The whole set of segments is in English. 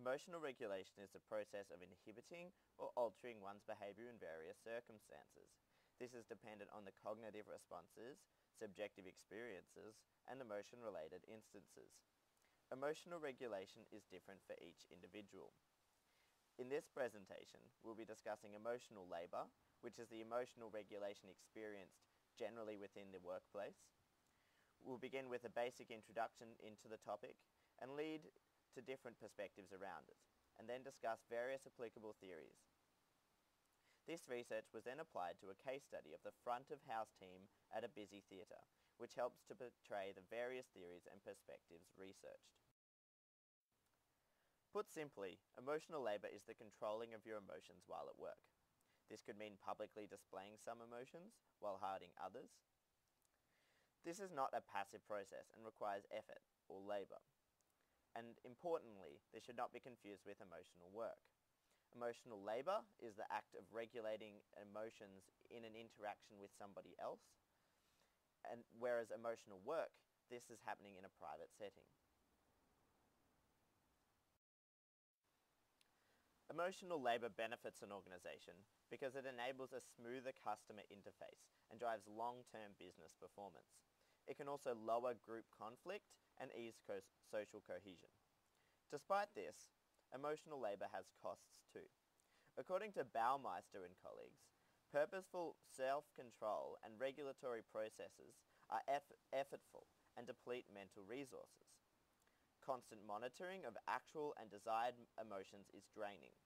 Emotional regulation is the process of inhibiting or altering one's behaviour in various circumstances. This is dependent on the cognitive responses, subjective experiences, and emotion-related instances. Emotional regulation is different for each individual. In this presentation, we'll be discussing emotional labour, which is the emotional regulation experienced generally within the workplace. We'll begin with a basic introduction into the topic and lead to different perspectives around it, and then discuss various applicable theories. This research was then applied to a case study of the front of house team at a busy theatre, which helps to portray the various theories and perspectives researched. Put simply, emotional labour is the controlling of your emotions while at work. This could mean publicly displaying some emotions while hiding others. This is not a passive process and requires effort or labour. And importantly, this should not be confused with emotional work. Emotional labour is the act of regulating emotions in an interaction with somebody else, and whereas emotional work, this is happening in a private setting. Emotional labour benefits an organisation because it enables a smoother customer interface and drives long-term business performance. It can also lower group conflict and ease social cohesion. Despite this, emotional labour has costs too. According to Baumeister and colleagues, purposeful self-control and regulatory processes are effortful and deplete mental resources. Constant monitoring of actual and desired emotions is draining.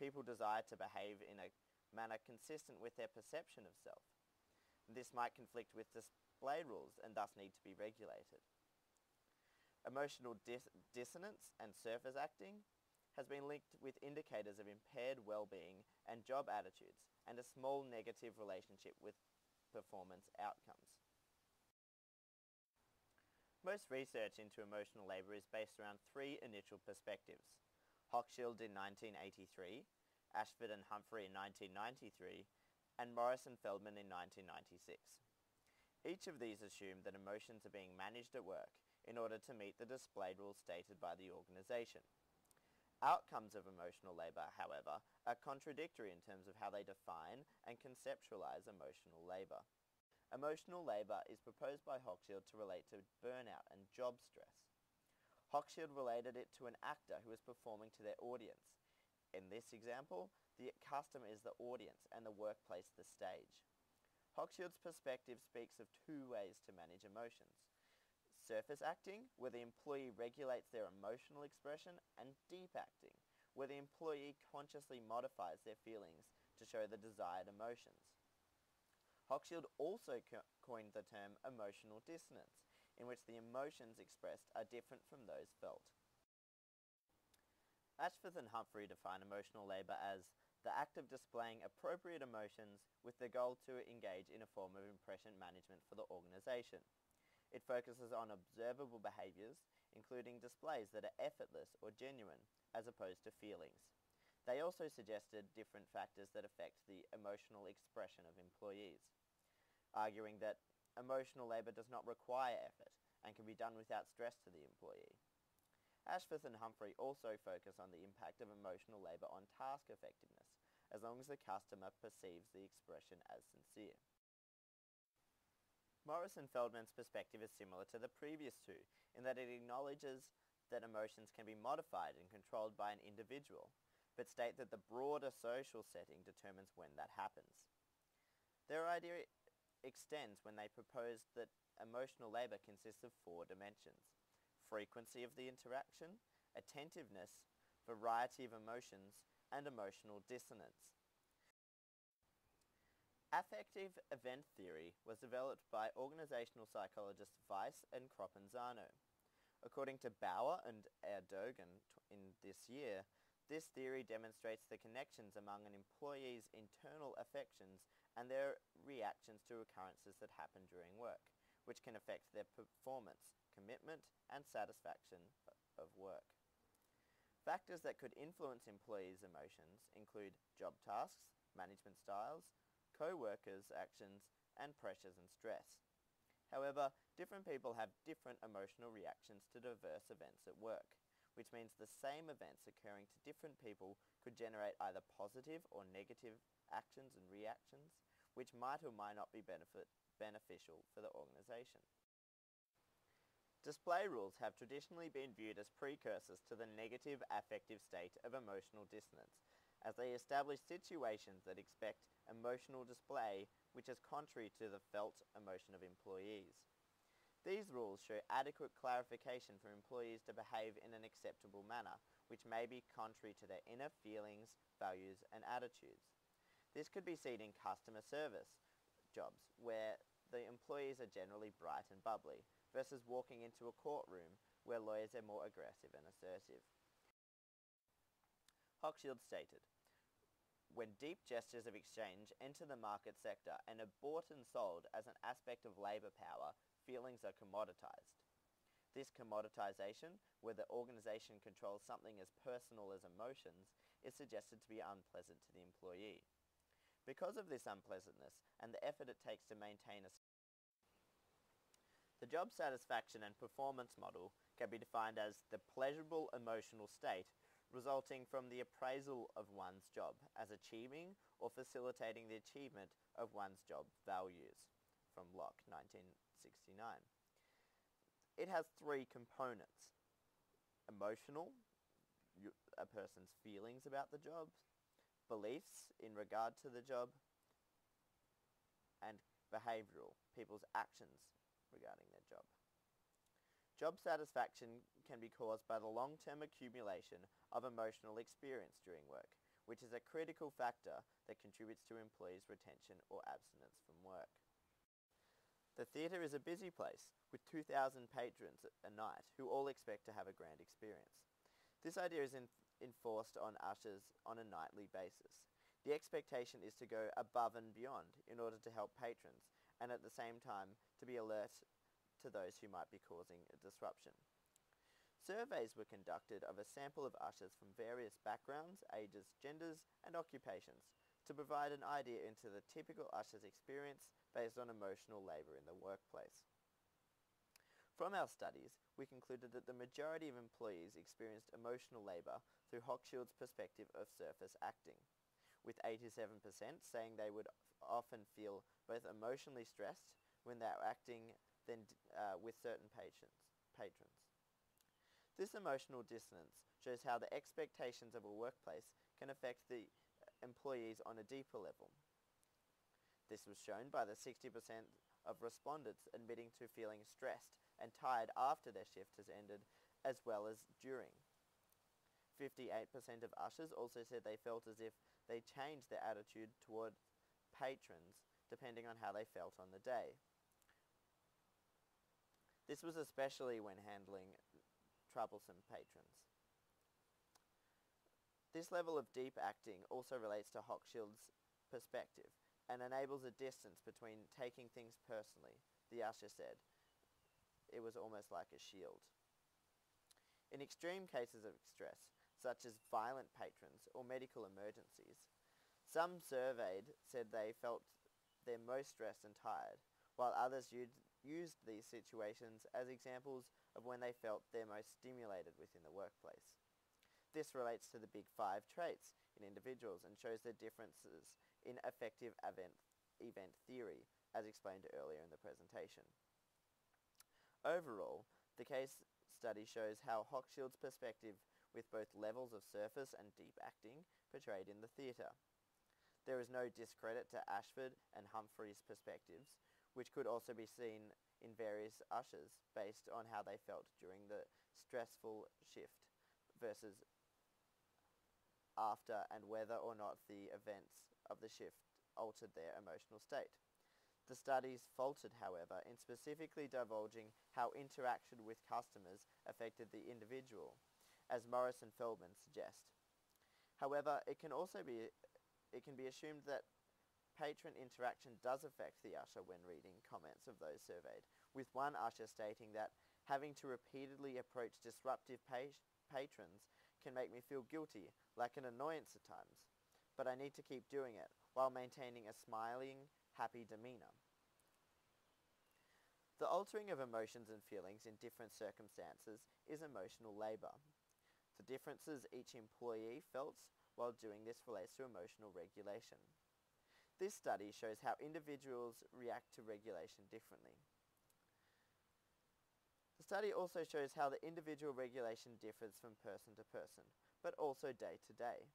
People desire to behave in a manner consistent with their perception of self. This might conflict with display rules and thus need to be regulated. Emotional dissonance and surface acting has been linked with indicators of impaired well-being and job attitudes and a small negative relationship with performance outcomes. Most research into emotional labour is based around three initial perspectives: Hochschild in 1983, Ashford and Humphrey in 1993, and Morris and Feldman in 1996. Each of these assumed that emotions are being managed at work in order to meet the display rules stated by the organisation. Outcomes of emotional labour, however, are contradictory in terms of how they define and conceptualise emotional labour. Emotional labour is proposed by Hochschild to relate to burnout and job stress. Hochschild related it to an actor who is performing to their audience. In this example, the customer is the audience and the workplace the stage. Hochschild's perspective speaks of two ways to manage emotions: surface acting, where the employee regulates their emotional expression, and deep acting, where the employee consciously modifies their feelings to show the desired emotions. Hochschild also coined the term emotional dissonance, in which the emotions expressed are different from those felt. Ashford and Humphrey define emotional labour as the act of displaying appropriate emotions with the goal to engage in a form of impression management for the organisation. It focuses on observable behaviours, including displays that are effortless or genuine, as opposed to feelings. They also suggested different factors that affect the emotional expression of employees, arguing that emotional labour does not require effort and can be done without stress to the employee. Ashford and Humphrey also focus on the impact of emotional labour on task effectiveness, as long as the customer perceives the expression as sincere. Morris and Feldman's perspective is similar to the previous two, in that it acknowledges that emotions can be modified and controlled by an individual, but state that the broader social setting determines when that happens. Their idea extends when they propose that emotional labour consists of four dimensions: frequency of the interaction, attentiveness, variety of emotions, and emotional dissonance. Affective event theory was developed by organisational psychologists Weiss and Kroppenzano. According to Bauer and Erdogan in this year, this theory demonstrates the connections among an employee's internal affections and their reactions to occurrences that happen during work, which can affect their performance, commitment, and satisfaction of work. Factors that could influence employees' emotions include job tasks, management styles, co-workers' actions, and pressures and stress. However, different people have different emotional reactions to diverse events at work, which means the same events occurring to different people could generate either positive or negative actions and reactions, which might or might not be beneficial for the organization. Display rules have traditionally been viewed as precursors to the negative affective state of emotional dissonance, as they establish situations that expect emotional display which is contrary to the felt emotion of employees. These rules show adequate clarification for employees to behave in an acceptable manner, which may be contrary to their inner feelings, values, and attitudes. This could be seen in customer service jobs, where the employees are generally bright and bubbly, versus walking into a courtroom where lawyers are more aggressive and assertive. Hochschild stated, "When deep gestures of exchange enter the market sector and are bought and sold as an aspect of labour power, feelings are commoditized. This commoditization, where the organization controls something as personal as emotions, is suggested to be unpleasant to the employee. Because of this unpleasantness and the effort it takes to maintain the job satisfaction and performance model can be defined as the pleasurable emotional state resulting from the appraisal of one's job as achieving or facilitating the achievement of one's job values." From Locke, 1969. It has three components: emotional, a person's feelings about the job; beliefs in regard to the job; and behavioral, people's actions regarding their job. Job satisfaction can be caused by the long-term accumulation of emotional experience during work, which is a critical factor that contributes to employees' retention or abstinence from work. The theatre is a busy place, with 2,000 patrons a night who all expect to have a grand experience. This idea is enforced on ushers on a nightly basis. The expectation is to go above and beyond in order to help patrons, and at the same time to be alert to those who might be causing a disruption. Surveys were conducted of a sample of ushers from various backgrounds, ages, genders, and occupations to provide an idea into the typical usher's experience based on emotional labour in the workplace. From our studies, we concluded that the majority of employees experienced emotional labour through Hochschild's perspective of surface acting, with 87% saying they would often feel both emotionally stressed when they are acting with certain patrons. This emotional dissonance shows how the expectations of a workplace can affect the employees on a deeper level. This was shown by the 60% of respondents admitting to feeling stressed and tired after their shift has ended, as well as during. 58% of ushers also said they felt as if they changed their attitude toward patrons depending on how they felt on the day. This was especially when handling troublesome patrons. This level of deep acting also relates to Hochschild's perspective and enables a distance between taking things personally. The usher said, "It was almost like a shield." In extreme cases of stress, such as violent patrons or medical emergencies, some surveyed said they felt they're most stressed and tired, while others used these situations as examples of when they felt they're most stimulated within the workplace. This relates to the big 5 traits in individuals and shows the differences in affective event theory, as explained earlier in the presentation. Overall, the case study shows how Hochschild's perspective with both levels of surface and deep acting portrayed in the theatre. There is no discredit to Ashford and Humphrey's perspectives, which could also be seen in various ushers based on how they felt during the stressful shift versus after, and whether or not the events of the shift altered their emotional state. The studies faltered, however, in specifically divulging how interaction with customers affected the individual, as Morris and Feldman suggest. However, it can be assumed that patron interaction does affect the usher when reading comments of those surveyed, with one usher stating that having to repeatedly approach disruptive patrons can make me feel guilty, like an annoyance at times, but I need to keep doing it while maintaining a smiling, happy demeanor. The altering of emotions and feelings in different circumstances is emotional labor. The differences each employee felt while doing this relates to emotional regulation. This study shows how individuals react to regulation differently. The study also shows how the individual regulation differs from person to person, but also day to day.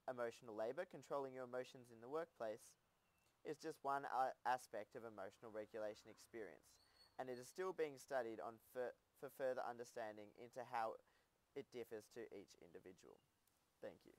Emotional labor, controlling your emotions in the workplace, is just one aspect of emotional regulation experience, and it is still being studied for further understanding into how it differs to each individual. Thank you.